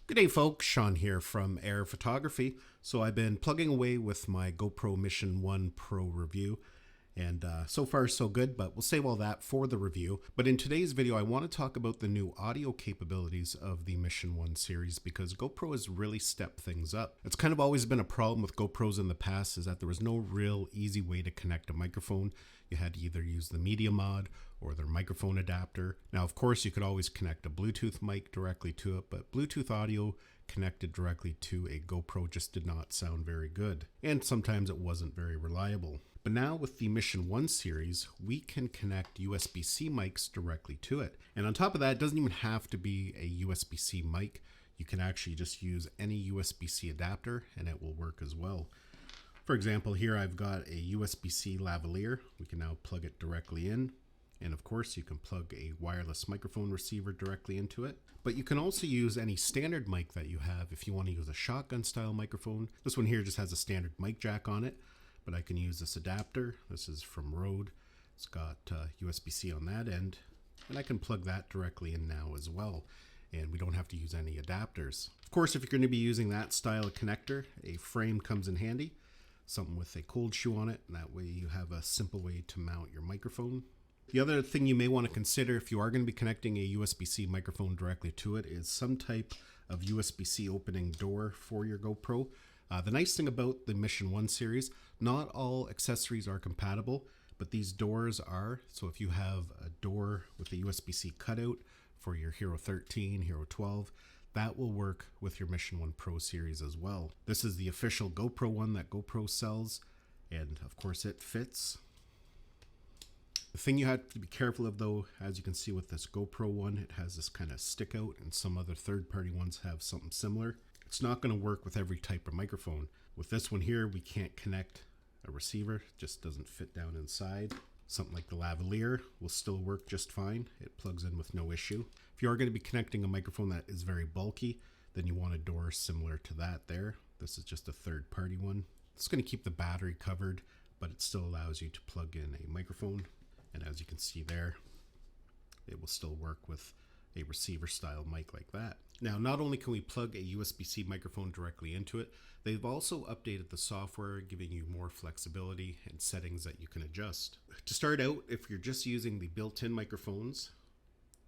Good day, folks. Sean here from Air Photography. So I've been plugging away with my GoPro Mission 1 Pro review, and so far so good, but we'll save all that for the review. But in today's video, I want to talk about the new audio capabilities of the Mission 1 series because GoPro has really stepped things up. It's kind of always been a problem with GoPros in the past is that there was no real easy way to connect a microphone. You had to either use the media mod or their microphone adapter. Now, of course, you could always connect a Bluetooth mic directly to it, but Bluetooth audio connected directly to a GoPro just did not sound very good. And sometimes it wasn't very reliable. But now with the Mission 1 series, we can connect USB-C mics directly to it. And on top of that, it doesn't even have to be a USB-C mic. You can actually just use any USB-C adapter and it will work as well. For example, here I've got a USB-C lavalier. We can now plug it directly in. And of course, you can plug a wireless microphone receiver directly into it. But you can also use any standard mic that you have if you want to use a shotgun style microphone. This one here just has a standard mic jack on it, but I can use this adapter. This is from Rode. It's got USB-C on that end, and I can plug that directly in now as well. And we don't have to use any adapters. Of course, if you're going to be using that style of connector, a frame comes in handy. Something with a cold shoe on it, and that way you have a simple way to mount your microphone. The other thing you may want to consider if you are going to be connecting a USB-C microphone directly to it is some type of USB-C opening door for your GoPro. The nice thing about the Mission 1 series, not all accessories are compatible, but these doors are. So if you have a door with a USB-C cutout for your Hero 13, Hero 12, that will work with your Mission 1 Pro series as well. This is the official GoPro one that GoPro sells, and of course it fits. The thing you have to be careful of though, as you can see with this GoPro one, it has this kind of stick out, and some other third-party ones have something similar. It's not going to work with every type of microphone. With this one here, we can't connect a receiver. It just doesn't fit down inside. Something like the lavalier will still work just fine. It plugs in with no issue. If you are going to be connecting a microphone that is very bulky, then you want a door similar to that there. This is just a third-party one. It's going to keep the battery covered, but it still allows you to plug in a microphone. And as you can see there, it will still work with a receiver style mic like that. Now, not only can we plug a USB-C microphone directly into it, they've also updated the software, giving you more flexibility and settings that you can adjust. To start out, if you're just using the built-in microphones,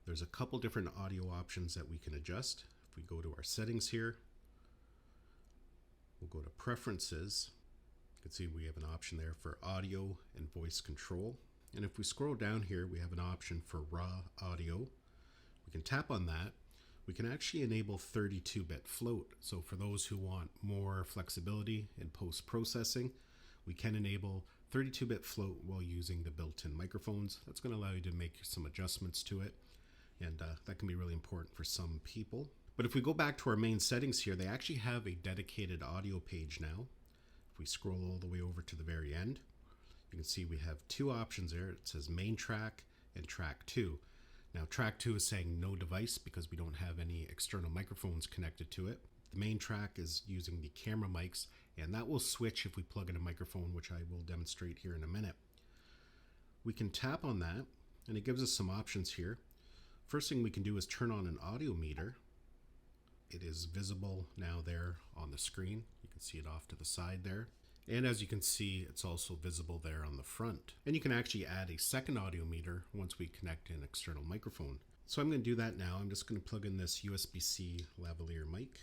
there's a couple different audio options that we can adjust. If we go to our settings here, we'll go to preferences. You can see we have an option there for audio and voice control. And if we scroll down here, we have an option for raw audio. We can tap on that. We can actually enable 32-bit float. So for those who want more flexibility in post-processing, we can enable 32-bit float while using the built-in microphones. That's going to allow you to make some adjustments to it. And that can be really important for some people. But if we go back to our main settings here, they actually have a dedicated audio page now. If we scroll all the way over to the very end, you can see we have two options there. It says main track and track 2. Now track 2 is saying no device because we don't have any external microphones connected to it. The main track is using the camera mics, and that will switch if we plug in a microphone, which I will demonstrate here in a minute. We can tap on that and it gives us some options here. First thing we can do is turn on an audio meter. It is visible now there on the screen. You can see it off to the side there. And as you can see, it's also visible there on the front. And you can actually add a second audio meter once we connect an external microphone. So I'm going to do that now. I'm just going to plug in this USB-C lavalier mic.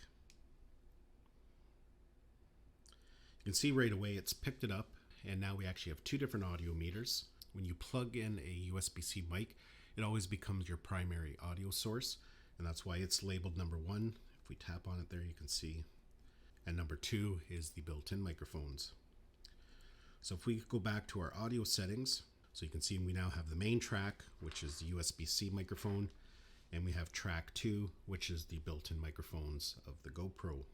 You can see right away it's picked it up, and now we actually have two different audio meters. When you plug in a USB-C mic, it always becomes your primary audio source, and that's why it's labeled number 1. If we tap on it there, you can see. And number 2 is the built-in microphones. So if we go back to our audio settings, so you can see we now have the main track, which is the USB-C microphone, and we have track 2, which is the built-in microphones of the GoPro.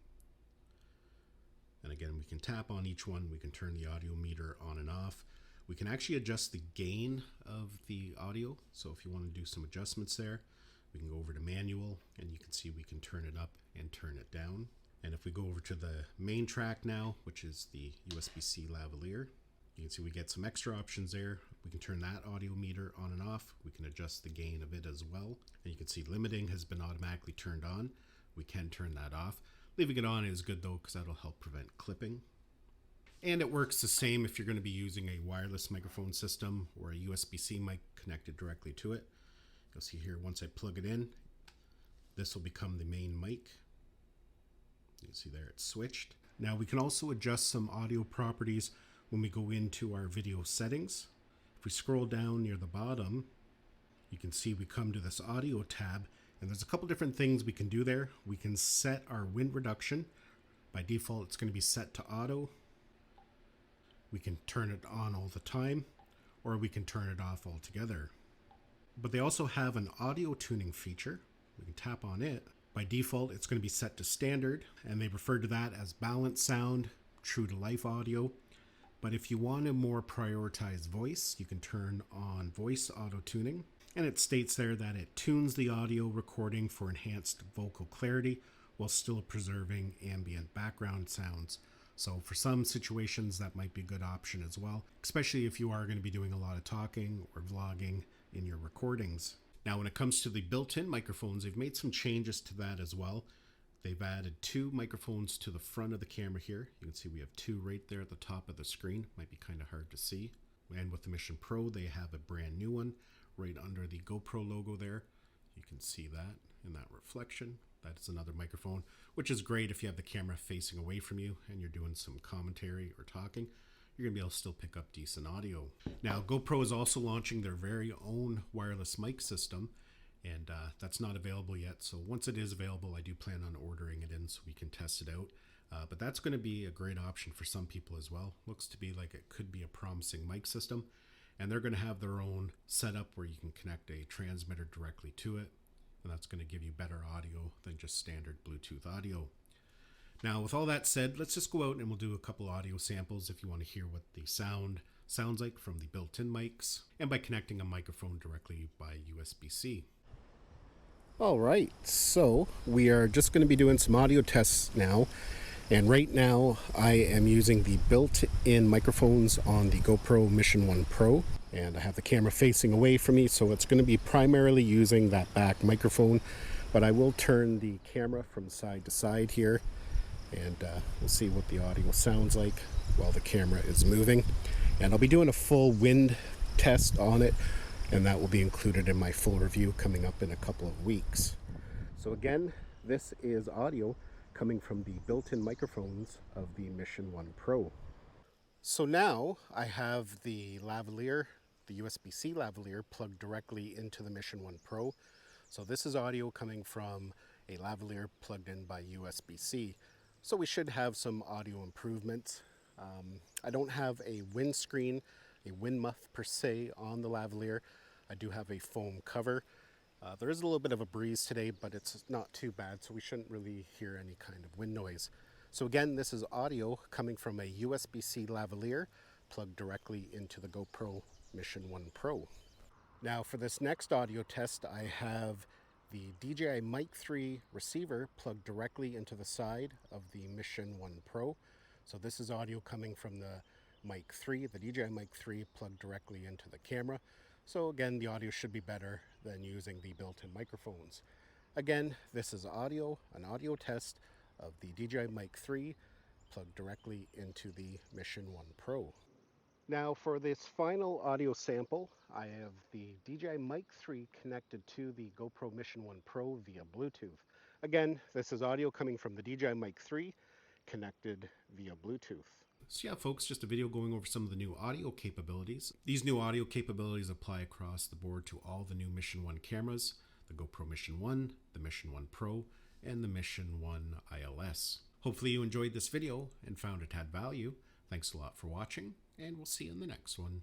And again, we can tap on each one. We can turn the audio meter on and off. We can actually adjust the gain of the audio. So if you want to do some adjustments there, we can go over to manual, and you can see we can turn it up and turn it down. And if we go over to the main track now, which is the USB-C lavalier, you can see we get some extra options there. We can turn that audio meter on and off. We can adjust the gain of it as well. And you can see limiting has been automatically turned on. we can turn that off. Leaving it on is good though, because that'll help prevent clipping. And it works the same if you're going to be using a wireless microphone system or a USB-C mic connected directly to it. You'll see here, once I plug it in, this will become the main mic. You can see there it's switched. Now we can also adjust some audio properties when we go into our video settings. If we scroll down near the bottom, you can see we come to this audio tab, and there's a couple different things we can do there. We can set our wind reduction. By default, it's going to be set to auto. We can turn it on all the time, or we can turn it off altogether. But they also have an audio tuning feature. We can tap on it. By default, it's going to be set to standard, and they refer to that as balanced sound, true to life audio. But if you want to more prioritize voice, you can turn on voice auto tuning. And it states there that it tunes the audio recording for enhanced vocal clarity while still preserving ambient background sounds. So for some situations, that might be a good option as well, especially if you are going to be doing a lot of talking or vlogging in your recordings. Now, when it comes to the built-in microphones, they've made some changes to that as well. They've added 2 microphones to the front of the camera here. You can see we have 2 right there at the top of the screen. Might be kind of hard to see. And with the Mission Pro, they have a brand new one right under the GoPro logo there. You can see that in that reflection. That's another microphone, which is great if you have the camera facing away from you and you're doing some commentary or talking. You're going to be able to still pick up decent audio. Now, GoPro is also launching their very own wireless mic system, and that's not available yet. So once it is available, I do plan on ordering it in so we can test it out. But that's going to be a great option for some people as well. Looks to be like it could be a promising mic system. And they're going to have their own setup where you can connect a transmitter directly to it. And that's going to give you better audio than just standard Bluetooth audio. Now, with all that said, let's just go out and we'll do a couple audio samples if you want to hear what the sound sounds like from the built-in mics and by connecting a microphone directly by USB-C. All right, so we are just going to be doing some audio tests now. And right now I am using the built-in microphones on the GoPro Mission 1 Pro. And I have the camera facing away from me, so it's going to be primarily using that back microphone. But I will turn the camera from side to side here, and we'll see what the audio sounds like while the camera is moving. And I'll be doing a full wind test on it, and that will be included in my full review coming up in a couple of weeks. So again, this is audio coming from the built-in microphones of the Mission 1 Pro. So now I have the lavalier, the USB-C lavalier, plugged directly into the Mission 1 Pro. So this is audio coming from a lavalier plugged in by USB-C. So we should have some audio improvements. I don't have a windscreen, a wind muff per se on the lavalier. I do have a foam cover. There is a little bit of a breeze today, but it's not too bad, so we shouldn't really hear any kind of wind noise. So again, this is audio coming from a USB-C lavalier plugged directly into the GoPro Mission 1 Pro. Now for this next audio test, I have the DJI Mic 3 receiver plugged directly into the side of the Mission 1 Pro. So this is audio coming from the Mic 3, the DJI Mic 3 plugged directly into the camera. So again, the audio should be better than using the built-in microphones. Again, this is audio, an audio test of the DJI Mic 3 plugged directly into the Mission 1 Pro. Now for this final audio sample, I have the DJI Mic 3 connected to the GoPro Mission 1 Pro via Bluetooth. Again, this is audio coming from the DJI Mic 3 connected via Bluetooth. So yeah, folks, just a video going over some of the new audio capabilities. These new audio capabilities apply across the board to all the new Mission 1 cameras, the GoPro Mission 1, the Mission 1 Pro, and the Mission 1 ILS. Hopefully you enjoyed this video and found it had value. Thanks a lot for watching, and we'll see you in the next one.